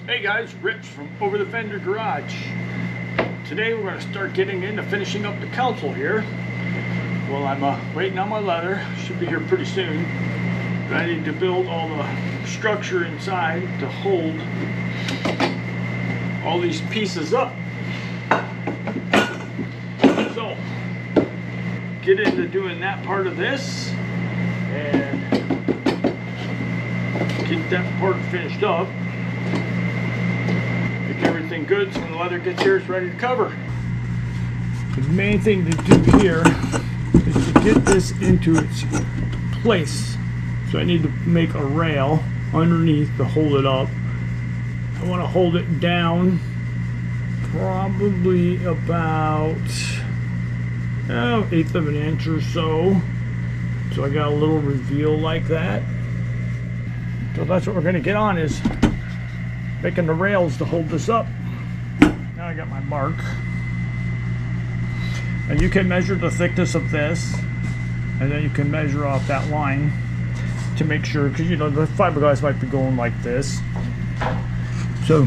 Hey guys, Rich from Over the Fender Garage. Today we're going to start getting into finishing up the console here. Well, I'm waiting on my leather. Should be here pretty soon. Ready to build all the structure inside to hold all these pieces up. So, get into doing that part of this and get that part finished up. Make everything good so when the leather gets here, it's ready to cover. The main thing to do here is to get this into its place. So I need to make a rail underneath to hold it up. I want to hold it down probably about 1/8 of an inch or so. So I got a little reveal like that. So that's what we're going to get on, is making the rails to hold this up. Now I got my mark. And you can measure the thickness of this, and then you can measure off that line to make sure, because you know the fiberglass might be going like this. So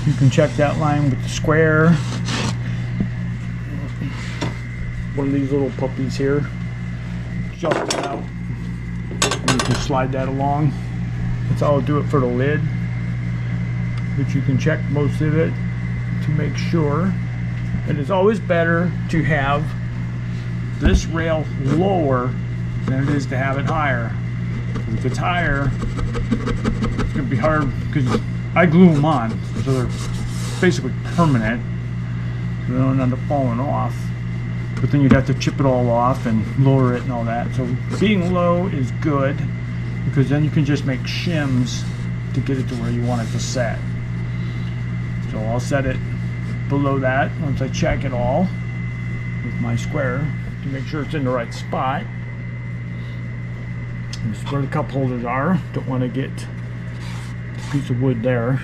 you can check that line with the square. One of these little puppies here. Just it out. And you can slide that along. That's how I'll do it for the lid. But you can check most of it to make sure. And it's always better to have this rail lower than it is to have it higher. If it's higher, it's going to be hard, because I glue them on, so they're basically permanent. So they don't end up falling off. But then you'd have to chip it all off and lower it and all that. So being low is good, because then you can just make shims to get it to where you want it to set. So I'll set it below that once I check it all with my square to make sure it's in the right spot. This is where the cup holders are. Don't want to get a piece of wood there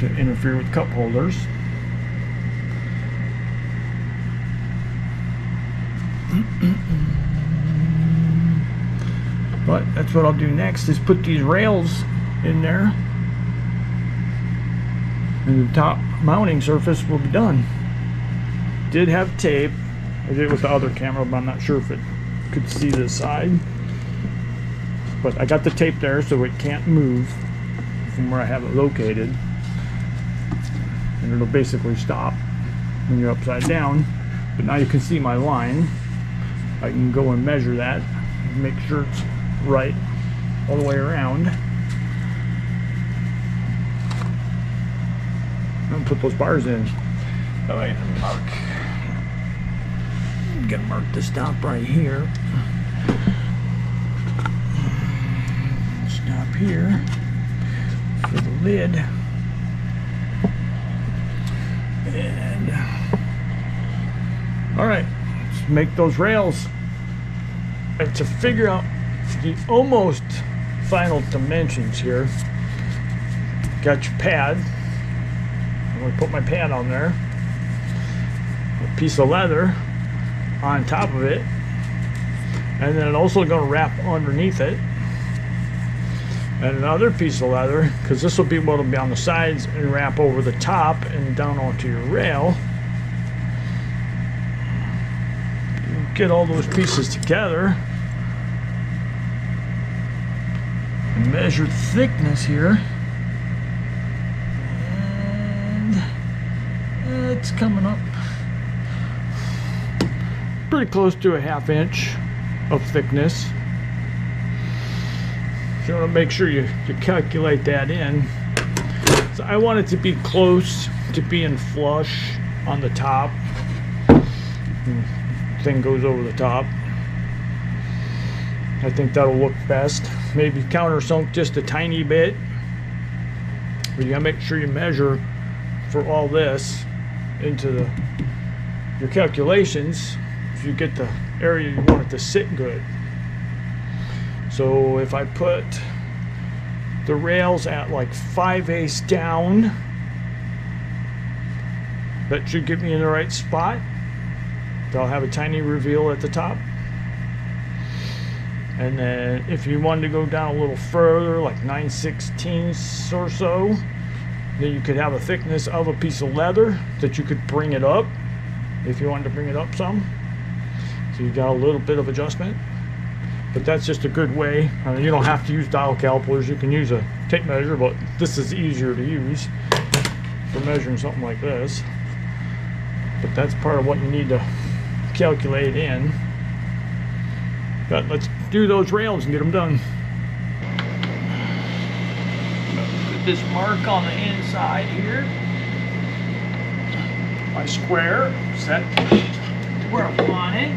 to interfere with cup holders. But that's what I'll do next, is put these rails in there, and the top mounting surface will be done. Did have tape. I did it with the other camera, but I'm not sure if it could see this side. But I got the tape there so it can't move from where I have it located. And it'll basically stop when you're upside down. But now you can see my line. I can go and measure that and make sure it's right all the way around. And put those bars in. Oh, I gotta mark. Gotta mark the stop right here. Stop here for the lid. And all right, let's make those rails. And to figure out the almost final dimensions here, got your pad. I'm going to put my pad on there, a piece of leather on top of it, and then also going to wrap underneath it, and another piece of leather, because this will be what will be on the sides, and wrap over the top and down onto your rail. Get all those pieces together and measure the thickness here. It's coming up pretty close to a 1/2 inch of thickness. So you want to make sure you calculate that in. So I want it to be close to being flush on the top. Thing goes over the top. I think that'll look best. Maybe countersunk just a tiny bit. But you gotta make sure you measure for all this into your calculations, so you get the area you want it to sit good. So if I put the rails at like 5/8 down, that should get me in the right spot. They'll have a tiny reveal at the top. And then if you wanted to go down a little further, like 9/16 or so, Then you could have a thickness of a piece of leather that you could bring it up if you wanted to bring it up some. So you got a little bit of adjustment. But that's just a good way. You don't have to use dial calipers. You can use a tape measure, but this is easier to use for measuring something like this. But that's part of what you need to calculate in. But let's do those rails and get them done. Put this mark on the inside here. My square set where I want it.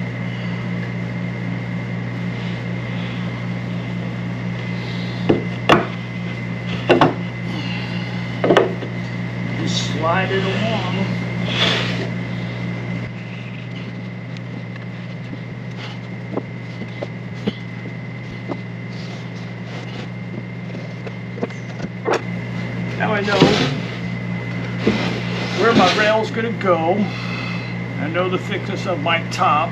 Just slide it along. Now I know where my rail is going to go. I know the thickness of my top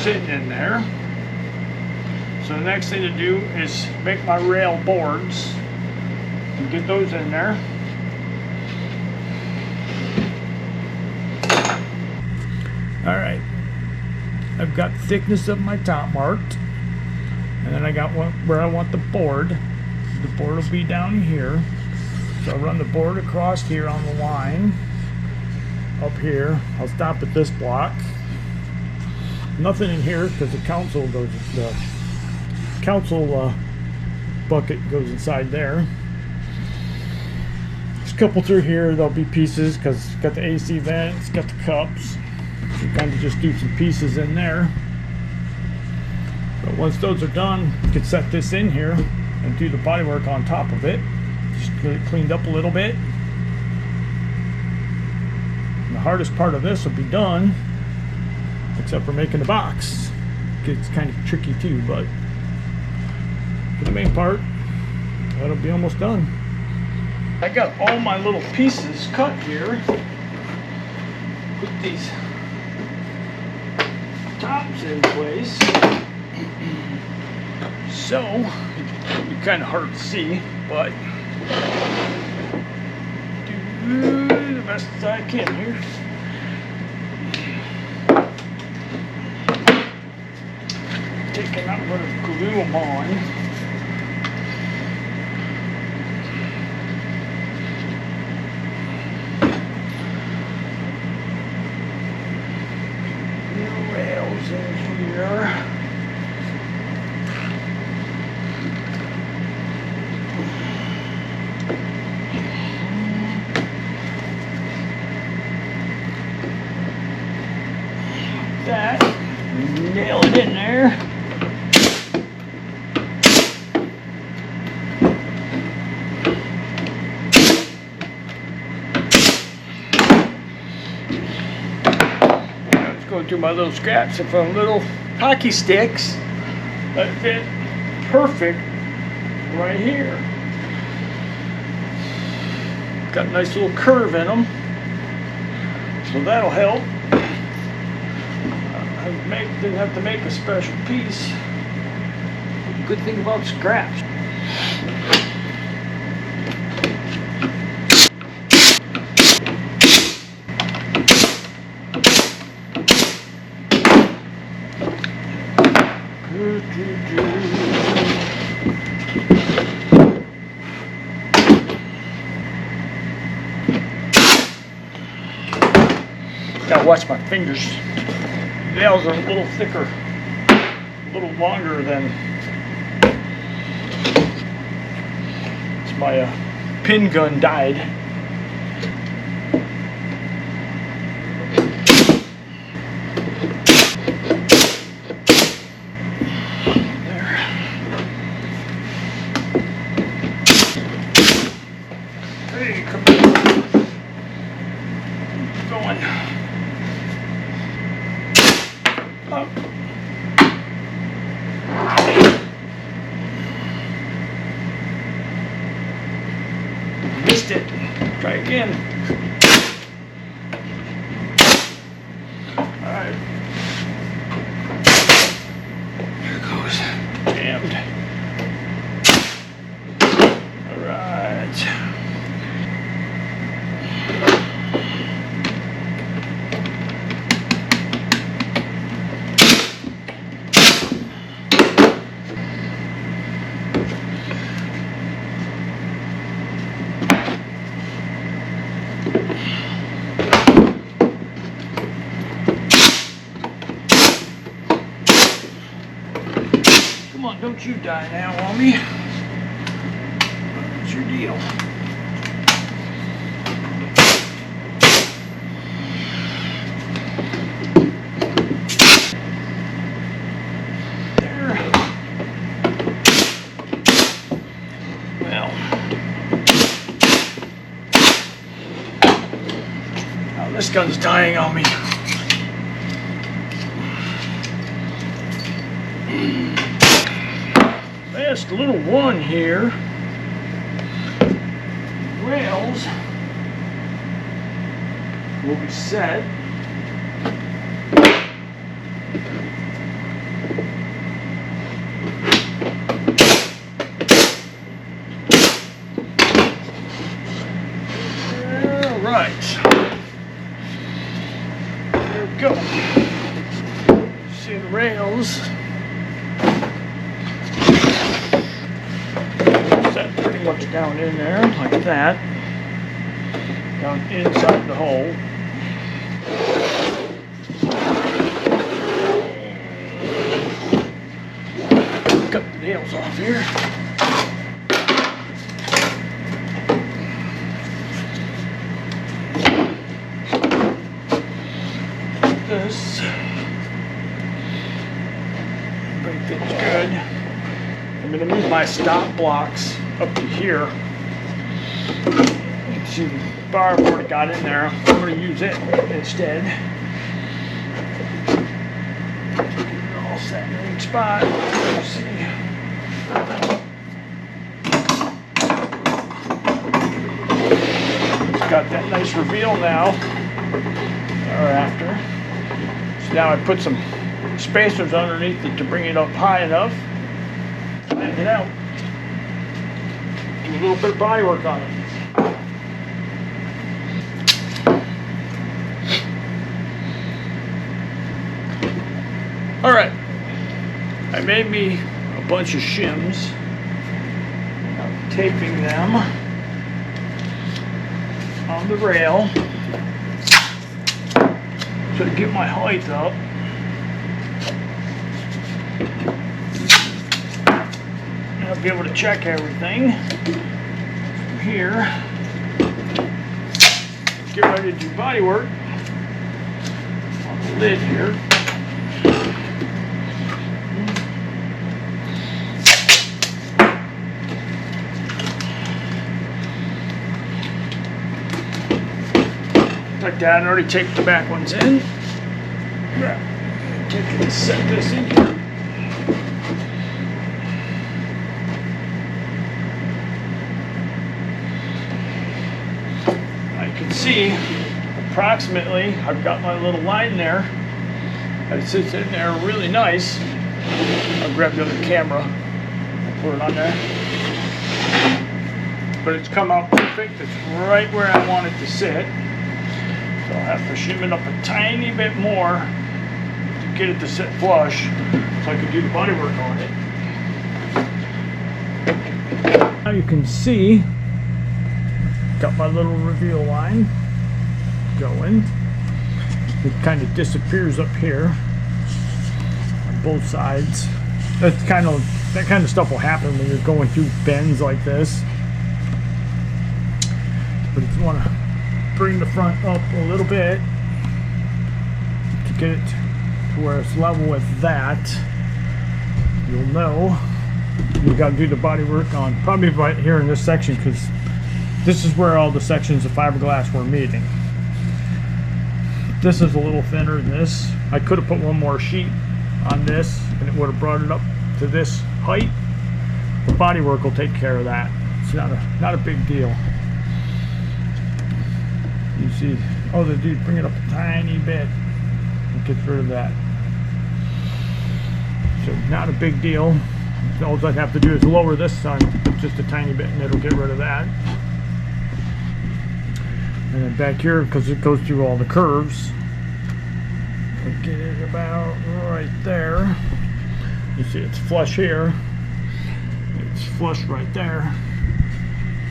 sitting in there. So the next thing to do is make my rail boards and get those in there. All right, I've got thickness of my top marked, and then I got one where I want the board. The board will be down here, so I'll run the board across here on the line. Up here, I'll stop at this block. Nothing in here because the console bucket goes inside there. Just a couple through here, there'll be pieces because it's got the AC vent, it's got the cups. So kind of just do some pieces in there. But once those are done, you can set this in here and do the bodywork on top of it. Just get it cleaned up a little bit. And the hardest part of this will be done, except for making the box. It's kind of tricky too, but for the main part, that'll be almost done. I got all my little pieces cut here. Put these tops in place. So, it'll be kind of hard to see, but do the best I can here. Take them out, I'm going to glue them on. The rails in here. That, nail it in there. Let's go through my little scraps from little hockey sticks that fit perfect right here. Got a nice little curve in them, so that'll help. Didn't have to make a special piece. Good thing about scraps. Gotta watch my fingers. Nails are a little thicker, a little longer than my pin gun died. There. Hey, come on. Keep going. Up. Missed it. Try again. Alright. There it goes. Jammed. Alright. Come on, don't you die now on me. What's your deal? There. Well. Now this gun's dying on me. Just a little one here. Rails will be set. All right. There we go. See the rails. Pretty much down in there like that, down inside the hole. Cut the nails off here. This everybody fits good. I'm going to move my stop blocks up to here. See the bar I've already got in there. I'm going to use it instead. All set in each spot. Let's see. It's got that nice reveal now. Or after. So now I put some spacers underneath it to bring it up high enough. Flatten it out. Do a little bit of body work on it. Alright, I made me a bunch of shims. I'm taping them on the rail so to get my height up. And I'll be able to check everything from here. Get ready to do body work on the lid here. Like that, and already taped the back ones in. Take it and set this in here. I can see approximately, I've got my little line there. It sits in there really nice. I'll grab the other camera and put it on there. But it's come out perfect. It's right where I want it to sit. So I'll have to shim it up a tiny bit more to get it to sit flush so I can do the body work on it. Now you can see, got my little reveal line going. It kind of disappears up here on both sides. That kind of stuff will happen when you're going through bends like this. But if you want to bring the front up a little bit to get it to where it's level with that, you'll know you got to do the body work on probably right here in this section, because this is where all the sections of fiberglass were meeting. This is a little thinner than this. I could have put one more sheet on this and it would have brought it up to this height. The body work will take care of that. It's not a big deal. You see, oh, the dude, bring it up a tiny bit and get rid of that. So not a big deal. All I have to do is lower this sun just a tiny bit and it'll get rid of that. And then back here, because it goes through all the curves, we'll get it about right there. You see it's flush here. It's flush right there.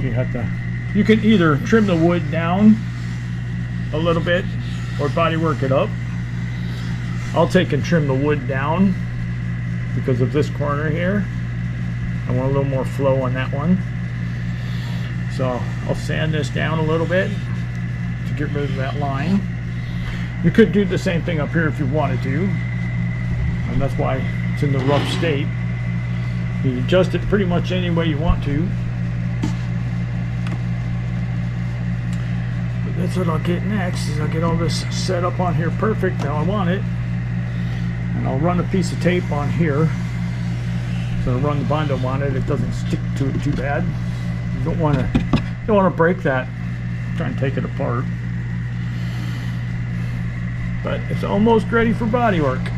You can either trim the wood down a little bit or body work it up. I'll take and trim the wood down because of this corner here. I want a little more flow on that one. So I'll sand this down a little bit to get rid of that line. You could do the same thing up here if you wanted to, and that's why it's in the rough state. You can adjust it pretty much any way you want to. But that's what I'll get next, is I'll get all this set up on here perfect how I want it. And I'll run a piece of tape on here. So I'll run the Bondo on it, it doesn't stick to it too bad. You don't want to break that. Try and take it apart. But it's almost ready for bodywork.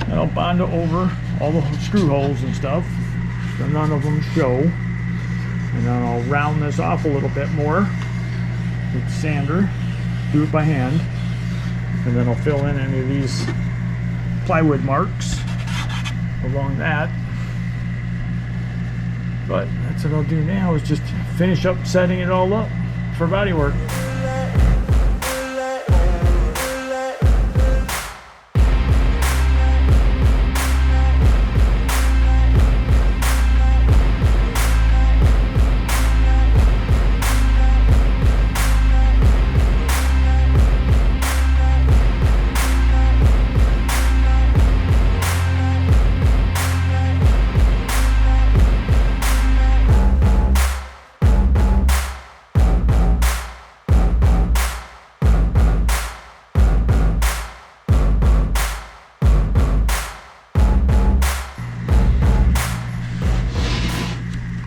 And I'll Bondo over all the screw holes and stuff, so none of them show. And then I'll round this off a little bit more with sander. Do it by hand. And then I'll fill in any of these plywood marks along that. But that's what I'll do now, is just finish up setting it all up for bodywork.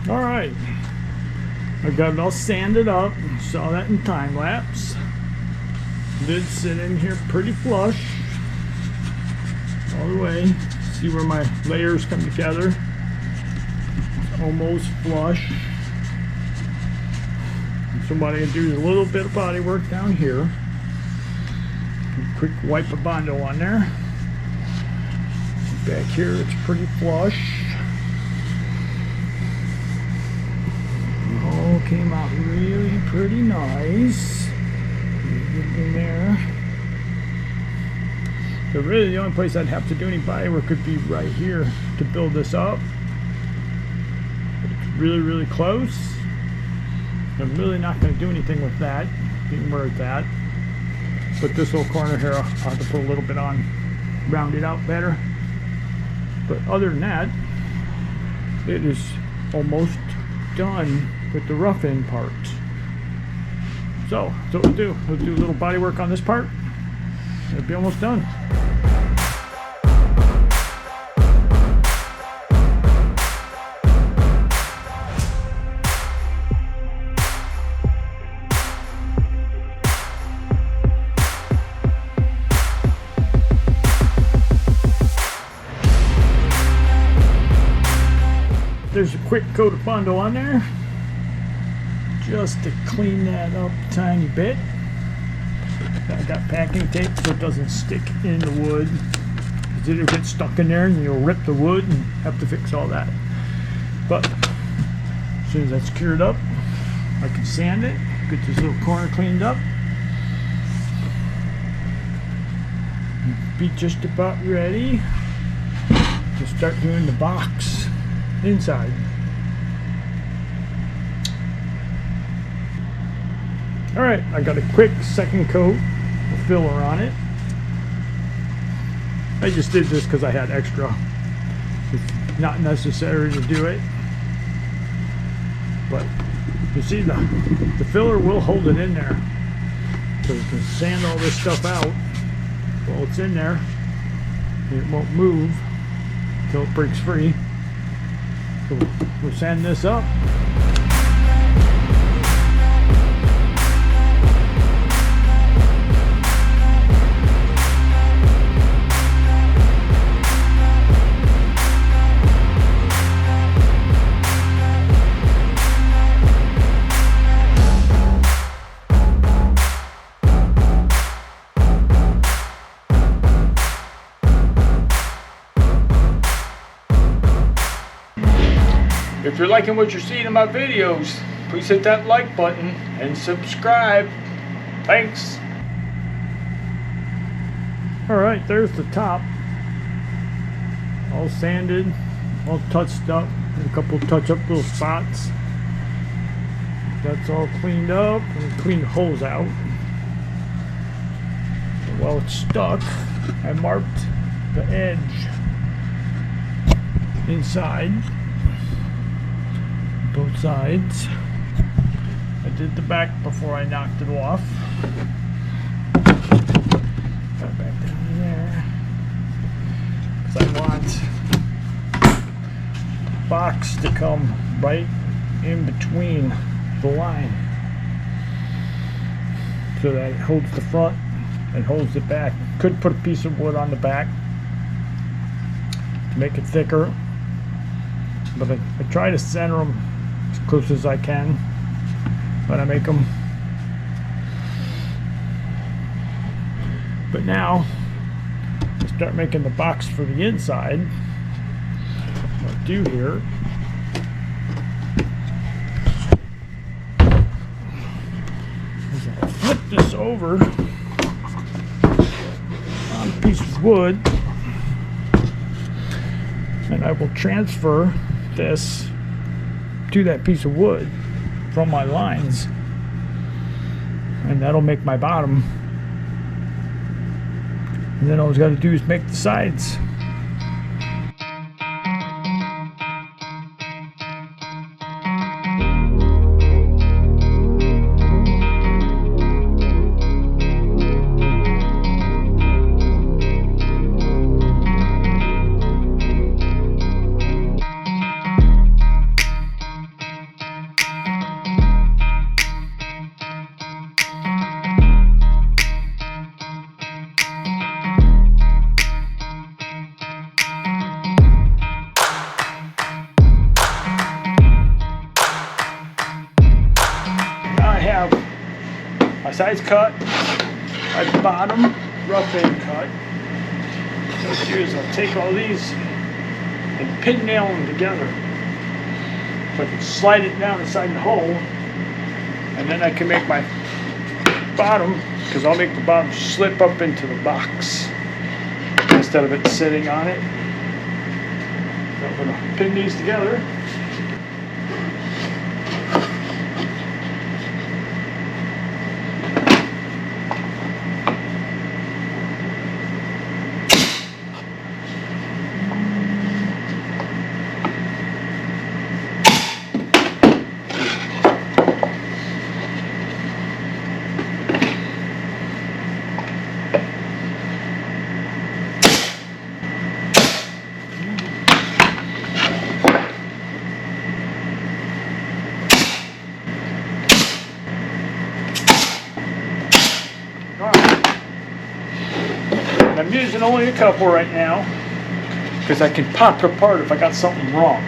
Alright, I got it all sanded up. You saw that in time lapse. Did sit in here pretty flush all the way. See where my layers come together? It's almost flush. So what I can do is a little bit of body work down here. Quick wipe of Bondo on there. Back here it's pretty flush. All came out really pretty nice. Get in there. So really the only place I'd have to do any body work could be right here to build this up. It's really close. I'm really not going to do anything with that, being where it's at. But this little corner here I'll have to put a little bit on, round it out better. But other than that, it is almost done with the rough end part. So that's what we'll do. We'll do a little body work on this part. It'll be almost done. There's a quick coat of Bondo on there, just to clean that up a tiny bit. I got packing tape so it doesn't stick in the wood, because it'll get stuck in there and you'll rip the wood and have to fix all that. But as soon as that's cured up, I can sand it, get this little corner cleaned up, be just about ready to start doing the box inside. Alright, I got a quick second coat of filler on it. I just did this because I had extra. It's not necessary to do it, but you see the filler will hold it in there, so you can sand all this stuff out while it's in there. It won't move until it breaks free. So we'll sand this up. If you're liking what you're seeing in my videos, please hit that like button and subscribe. Thanks. Alright, there's the top. all sanded, all touched up, a couple touch-up little spots. That's all cleaned up, and cleaned the holes out. And while it's stuck, I marked the edge inside, both sides. I did the back before I knocked it off. Got it back down there. Because I want the box to come right in between the line, so that it holds the front and holds the back. Could put a piece of wood on the back to make it thicker, but I try to center them as close as I can when I make them. But now I start making the box for the inside. What I'll do here is I'll flip this over on a piece of wood, and I will transfer this to that piece of wood from my lines, and that'll make my bottom. And then all I got to do is make the sides. My sides cut, my bottom rough end cut. So what I'll do is I'll take all these and pin nail them together. So I can slide it down inside the hole, and then I can make my bottom, because I'll make the bottom slip up into the box instead of it sitting on it. So I'm going to pin these together. I'm using only a couple right now because I can pop it apart if I got something wrong.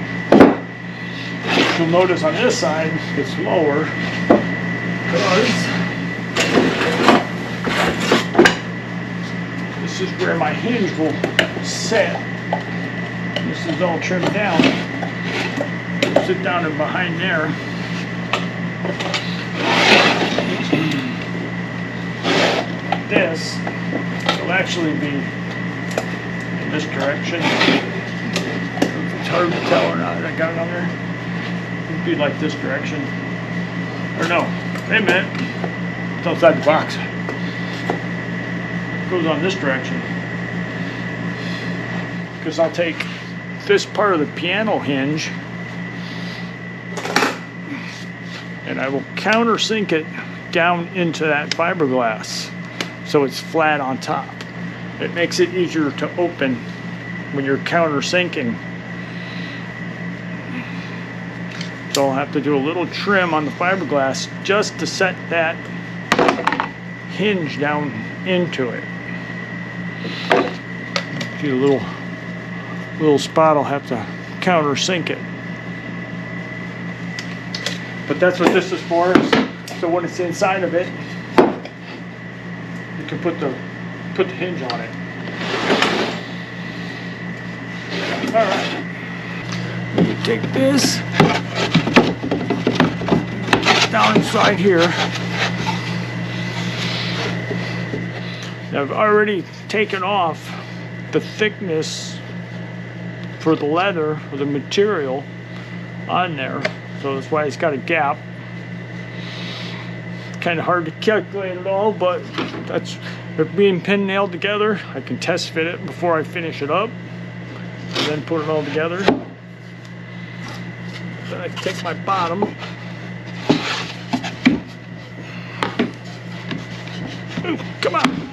You'll notice on this side it's lower because this is where my hinge will sit. This is all trimmed down. Sit down and behind there. This will actually be in this direction. It's hard to tell or not. I got it on there. It'd be like this direction. Or no, wait a minute. It's outside the box. It goes on this direction. Because I'll take this part of the piano hinge and I will countersink it down into that fiberglass so it's flat on top. It makes it easier to open when you're countersinking. So I'll have to do a little trim on the fiberglass just to set that hinge down into it. See the little spot, I'll have to countersink it. But that's what this is for. So when it's inside of it, you can put the hinge on it. All right. You take this down inside here. Now I've already taken off the thickness for the leather or the material on there. So that's why it's got a gap. Kind of hard to calculate it all, but that's it being pin nailed together. I can test fit it before I finish it up, and then put it all together. Then I can take my bottom, ooh, come on,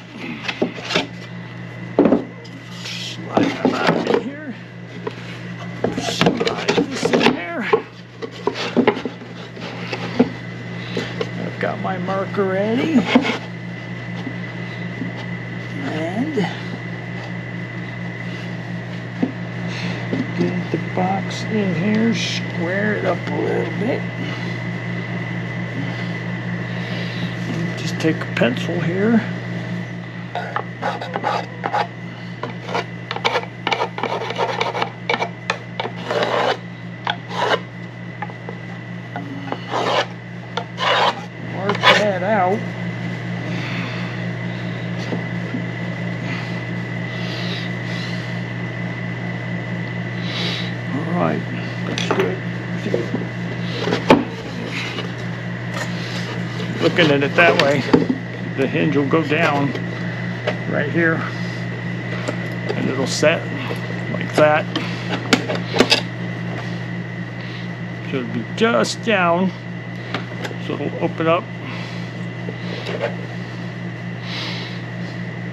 slide that bottom in here, slide this in there. I've got my marker ready, and get the box in here, square it up a little bit. And just take a pencil here. Mark that out. Alright, that's good. Looking at it that way, the hinge will go down right here and it'll set like that. So it'll be just down, so it'll open up.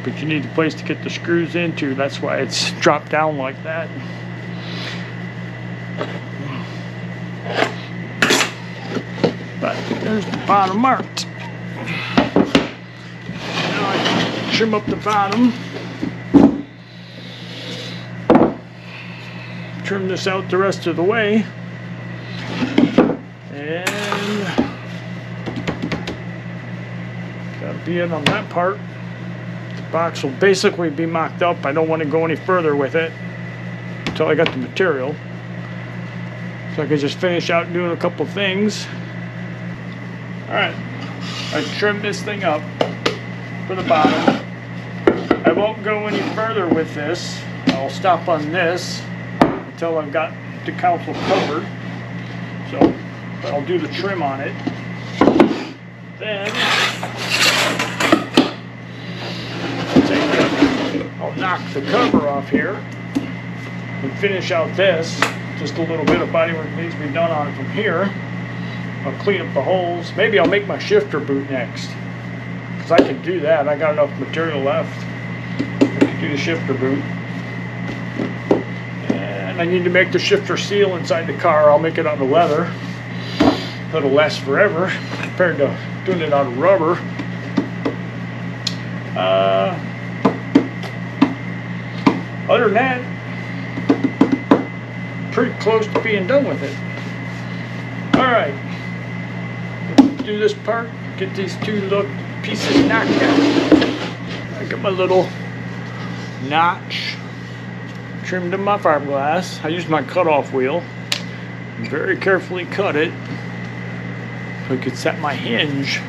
But you need a place to get the screws into, that's why it's dropped down like that. But there's the bottom marked. Now I can trim up the bottom. Trim this out the rest of the way. And that'll be it on that part. The box will basically be mocked up. I don't want to go any further with it until I got the material. So I can just finish out doing a couple things. Alright, I trimmed this thing up for the bottom. I won't go any further with this. I'll stop on this until I've got the console covered. So I'll do the trim on it. Then I'll knock the cover off here and finish out this. Just a little bit of bodywork needs to be done on it from here. I'll clean up the holes. Maybe I'll make my shifter boot next, because I can do that. I got enough material left. I can do the shifter boot. And I need to make the shifter seal inside the car. I'll make it out of leather. It'll last forever compared to doing it out of rubber. Other than that, pretty close to being done with it. Alright, do this part, get these two little pieces knocked out. I got my little notch trimmed in my fiberglass. I used my cutoff wheel and very carefully cut it so I could set my hinge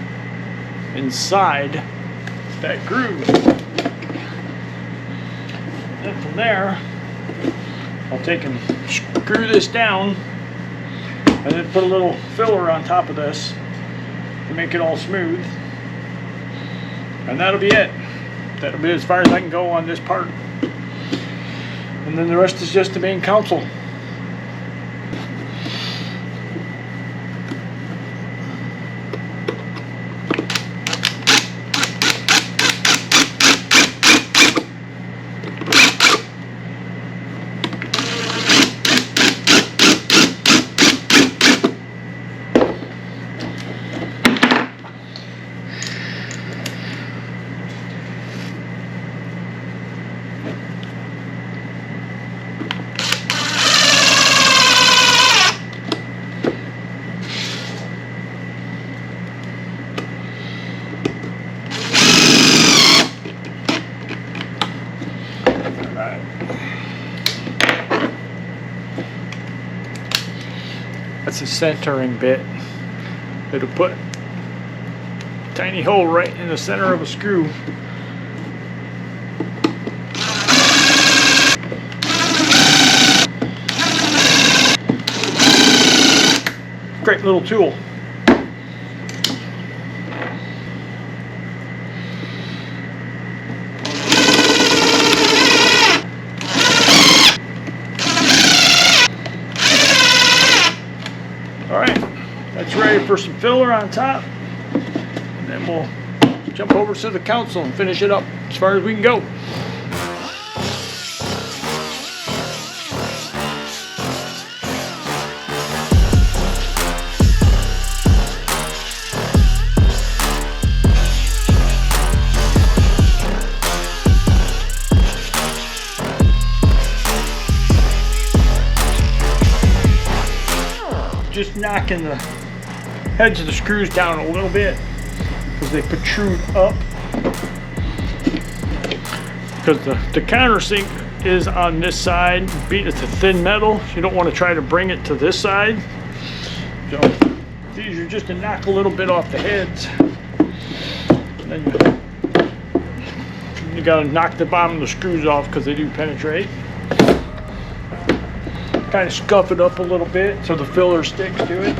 inside that groove. Then from there, I'll take and screw this down and then put a little filler on top of this to make it all smooth. And that'll be it. That'll be as far as I can go on this part. And then the rest is just the main console. That's a centering bit. It'll put a tiny hole right in the center of a screw. Great little tool. All right, that's ready for some filler on top, and then we'll jump over to the console and finish it up as far as we can go. Just knocking the heads of the screws down a little bit because they protrude up. Because the countersink is on this side, it's a thin metal, so you don't want to try to bring it to this side. So these are just to knock a little bit off the heads. And then you got to knock the bottom of the screws off because they do penetrate. Kind of scuff it up a little bit so the filler sticks to it.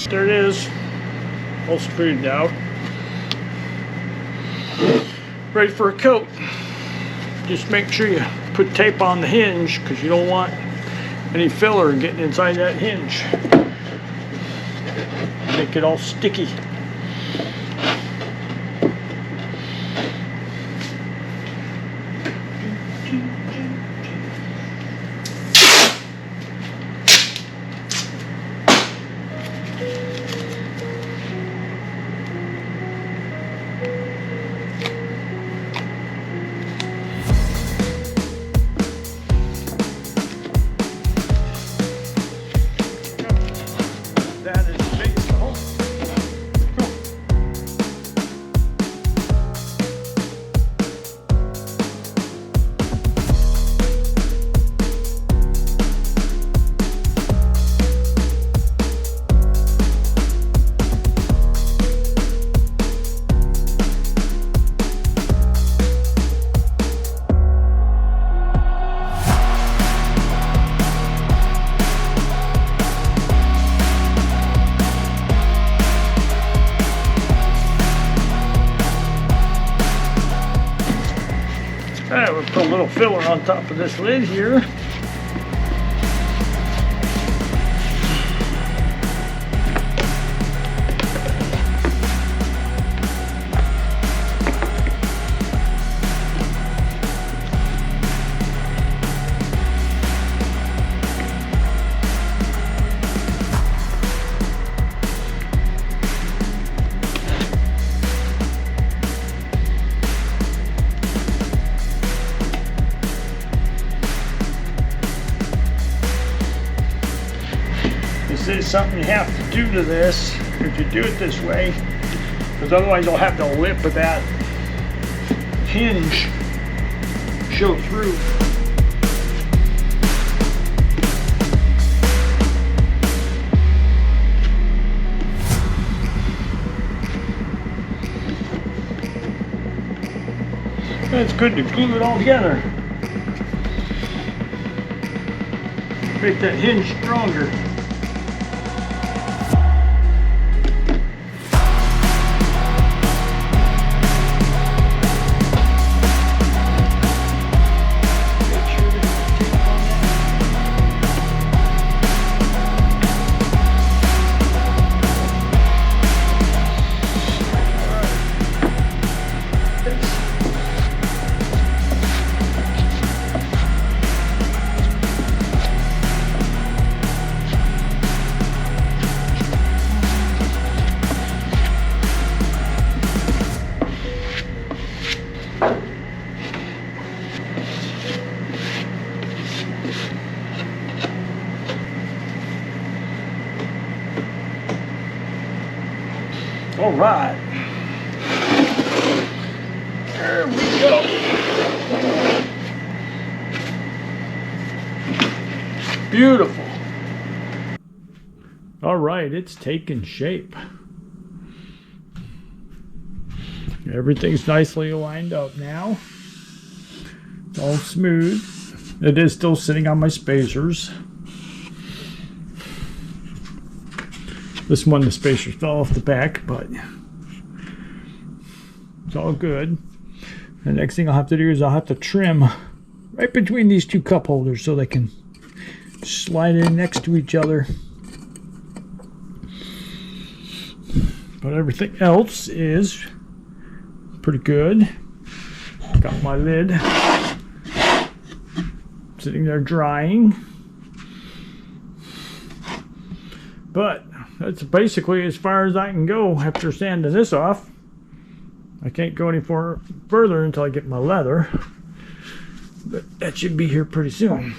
There it is, all smoothed out. Ready for a coat. Just make sure you put tape on the hinge because you don't want any filler getting inside that hinge. Make it all sticky. Alright, we'll put a little filler on top of this lid here. This is something you have to do to this if you do it this way, because otherwise you'll have the lip of that hinge show through. And it's good to glue it all together. Make that hinge stronger. All right. There we go. Beautiful. All right, it's taken shape. Everything's nicely lined up now. It's all smooth. It is still sitting on my spacers. This one, the spacers fell off the back, but it's all good. The next thing I'll have to do is I'll have to trim right between these two cup holders so they can slide in next to each other. But everything else is pretty good. Got my lid sitting there drying. But that's basically as far as I can go after sanding this off. I can't go any further until I get my leather. But that should be here pretty soon.